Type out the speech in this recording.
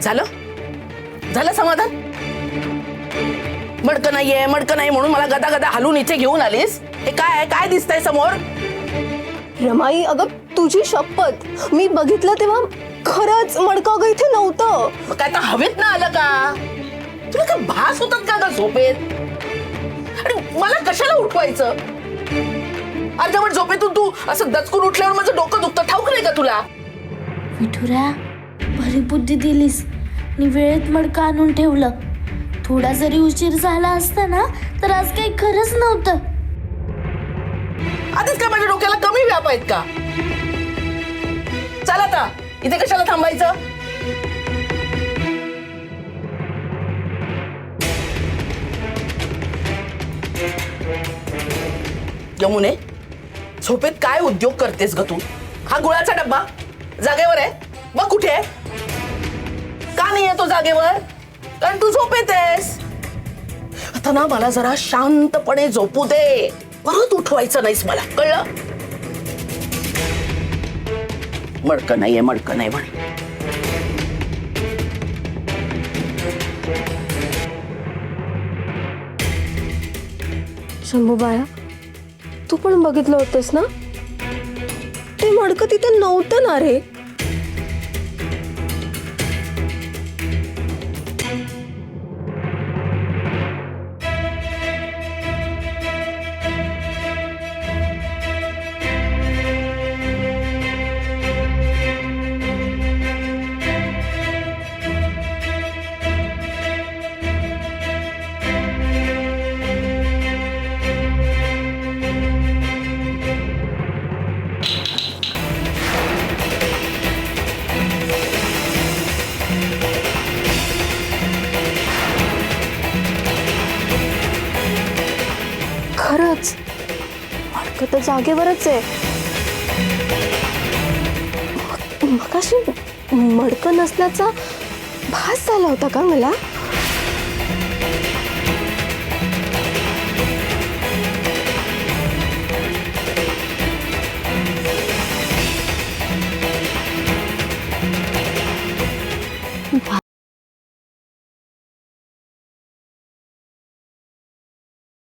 झालं झालं समाधान? मडकं नाहीये मडकं नाही म्हणून मला गदा गदा हलून इथे घेऊन आलीस? हे काय काय दिसतंय समोर? रमाई, अगं तुझी शपथ, मी बघितलं तेव्हा खरंच मडकं अगं इथे नव्हतं. मग काय तर हवेत ना आलं का? तुला काय भास होतात का ग झोपेत? आणि मला कशाला उठवायचं? अर्धवट झोपेतून तू असं दचकून उठल्यावर माझं डोकं दुखतं, ठाऊक नाही का तुला? विठुरा, भरी बुद्धी दिलीस आणि वेळेत मडकं आणून ठेवलं. थोडा जरी उशीर झाला असता ना तर आज काही खरंच नव्हतं. आधीच काय माझ्या डोक्याला कमी व्याप आहेत का? चल आता, इथे कशाला थांबायचं? यमुने, झोपेत काय उद्योग करतेस ग तू? हा गुळाचा डब्बा जागेवर आहे? बघ कुठे आहे? का नाही आहे तो जागेवर? कारण तू झोपेत आहेस. आता ना मला जरा शांतपणे झोपू दे, परत उठवायचं नाहीस मला, कळलं? मडकं नाहीये मडकं नाही म्हणे. शंभू बाळा, तू पण बघितलं होतंस ना? ते मडकं तिथे नव्हतं ना रे. खरंच मडकं तर जागेवरच आहे. मगाशी मडकं नसल्याचा भास झाला होता का मला?